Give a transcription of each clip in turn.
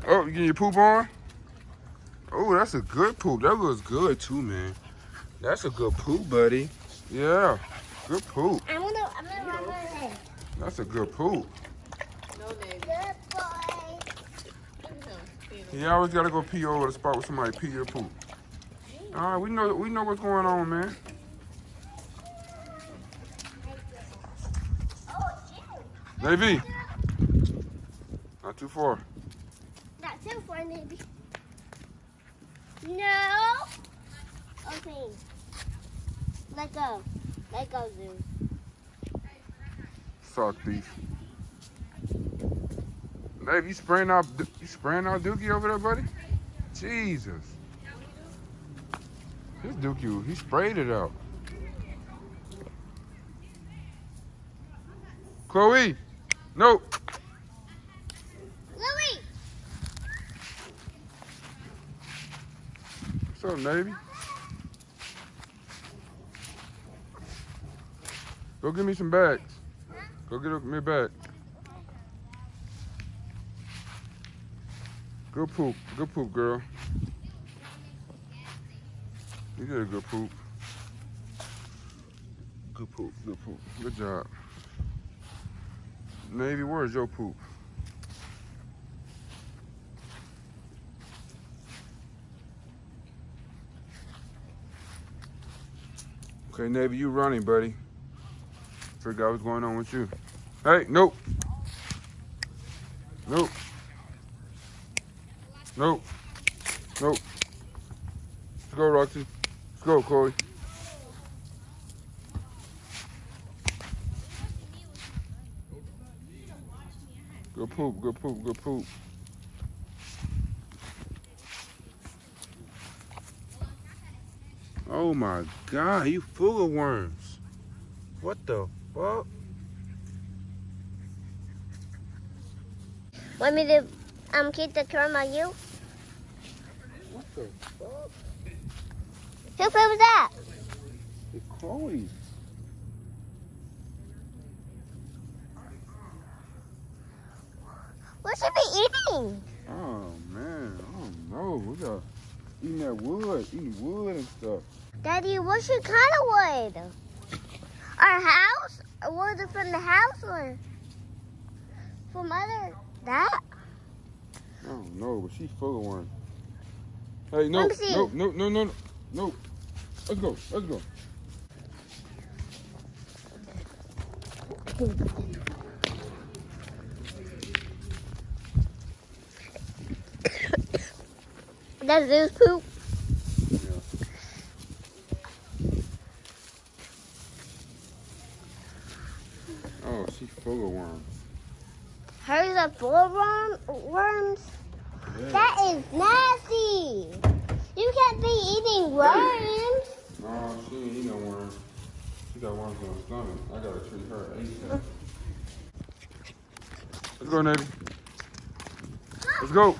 Oh, you getting your poop on? Oh, that's a good poop. That looks good too, man. That's a good poop, buddy. Yeah, good poop. I'm gonna rub her head. That's a good poop. No, Navy. Good boy. You always gotta go pee over the spot where somebody pee your poop. All right, we know what's going on, man. Navy, not too far. Not too far, Navy. No. Okay. Let go. Let go, Zoo. Sock thief. Navy, you spraying out Dookie over there, buddy? Jesus. This Dookie, he sprayed it out. Chloe, no. Louie. What's up, Navy? Go get me some bags. Go get me a bag. Good poop, girl. You did a good poop. Good poop. Good job. Navy, where's your poop? Okay, Navy, you running, buddy. Figure out what's going on with you. Hey, nope. Nope. Nope. Nope. Let's go, Roxy. Let's go, Chloe. Good poop. Oh my God, you full of worms. What the fuck? Want me to keep the camera on you? What the fuck? Who was that? It's Chloe. What should be eating? Oh man, I don't know. We got eating that wood, eating wood and stuff. Daddy, what kind of wood? Our house? Or was it from the house or from that? I don't know, but she's full of worms. Hey, no. Let's go. That's Zoo's poop. Yeah. Oh, she's full of worms. Hers are full of worms? Yeah. That is nasty. You can't be eating worms. No, she ain't eating no worms. She got worms in her stomach. I gotta treat her ASAP. Let's go, Navy. Let's go.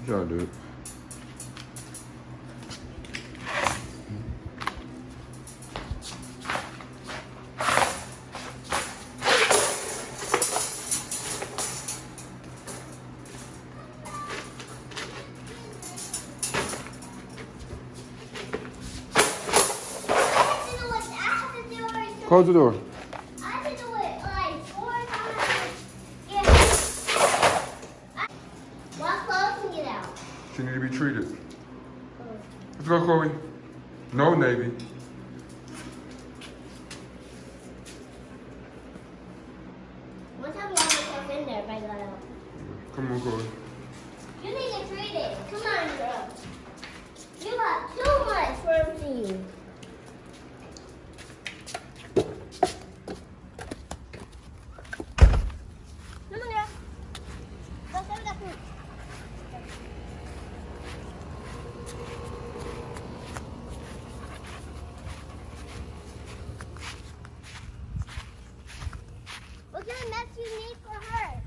Y'all do it. Close the door. I have to do it like 4 times. Yeah. Walk close and get out. She need to be treated. Let's go, Chloe. No, Navy. One time you have myself in there if I got out. Come on, Chloe. You need to treat it. Come on, girl. You got too much protein. you need for her?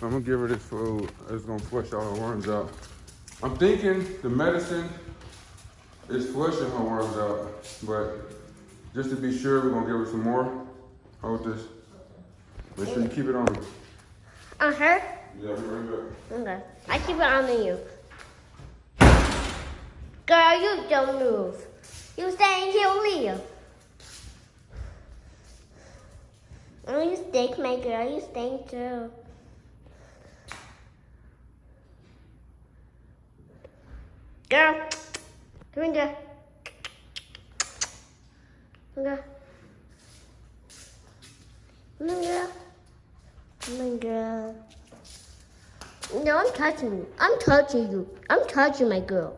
I'm gonna give her this food. It's gonna flush all her worms out. I'm thinking the medicine is flushing her worms out, but just to be sure, we're gonna give her some more. Hold this. Make sure you keep it on her. On her? Yeah, I'll be right back. Okay. I keep it on you. Girl, you don't move. You stay here, Leah. Oh, you stink, my girl. You stink too. Girl, come here. Come here. Come here. Come on, girl. No, I'm touching you. I'm touching you. I'm touching my girl.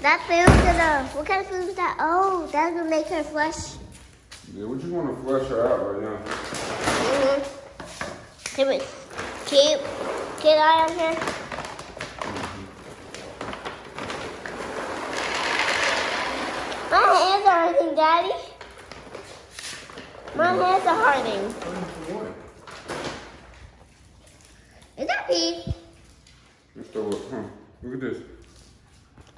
That food's gonna, what kind of food is that? Oh, that's gonna make her flush. Yeah, we just want to flush her out right now. Keep an eye on her. My hands are hurting, Daddy. My hands are hurting. Is that pee? Let's throw it. Huh. Look at this.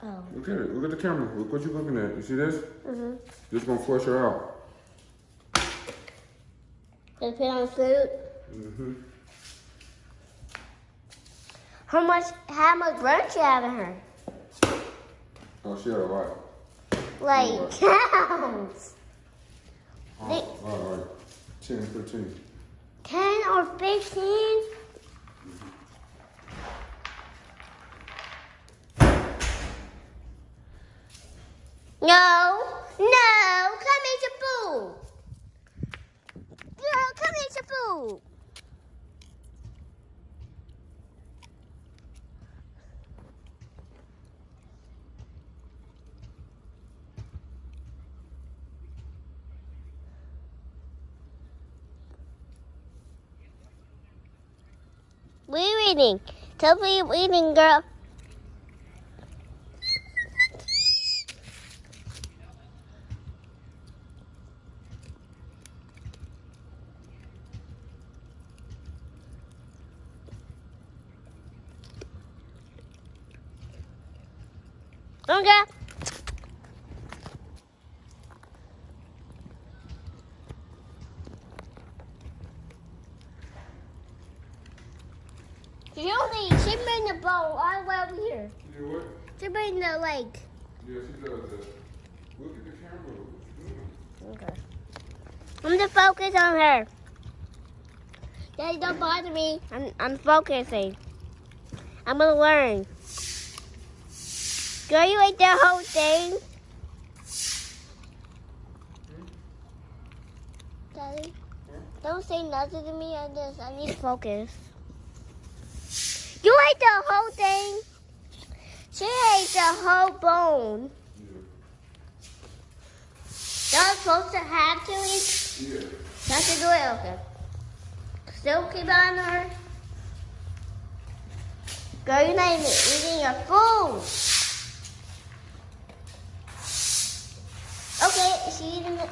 Oh. Look at it. Look at the camera. Look what you're looking at. You see this? Mm-hmm. Just gonna flush her out. Gonna put on food. Mm-hmm. How much blood you have in her? Oh, she had a lot. Like counts. Oh, all right. 10, 15. 10 or 15? No, come eat your food. Girl, come eat your food. What are you eating? Tell me you're eating, girl. Okay. She made the bowl all the way over here. You know what? She made the leg. Yeah, she does that. Look at the camera. What you doing? Okay. I'm gonna focus on her. Daddy, don't bother me. I'm focusing. I'm gonna learn. Girl, you ate that whole thing. Daddy, don't say nothing to me on this. I need to focus. You ate the whole thing. She ate the whole bone. Yeah. That was supposed to have to eat. Yeah. That's to do it. Okay. Still keep on her. Girl, you're not even eating your food. Okay, is she eating it?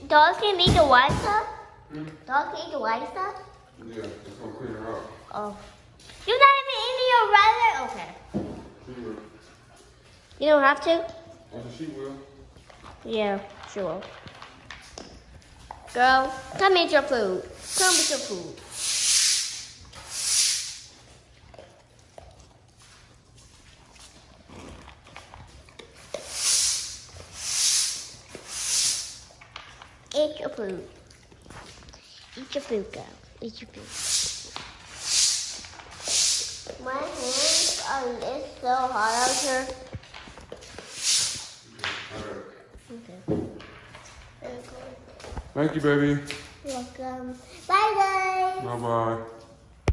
Dogs can eat the white stuff? Dogs can eat the white stuff? Yeah, it's gonna clean her out. Oh. You're not even eating your regular? Okay. She will. You don't have to? I said she will. Yeah, she will. Girl, come eat your food. Come eat your food. Eat your food. Eat your food, girl. Eat your food. My hands are it's so hot out here. Okay. Thank you, baby. You're welcome. Bye, guys. Bye-bye.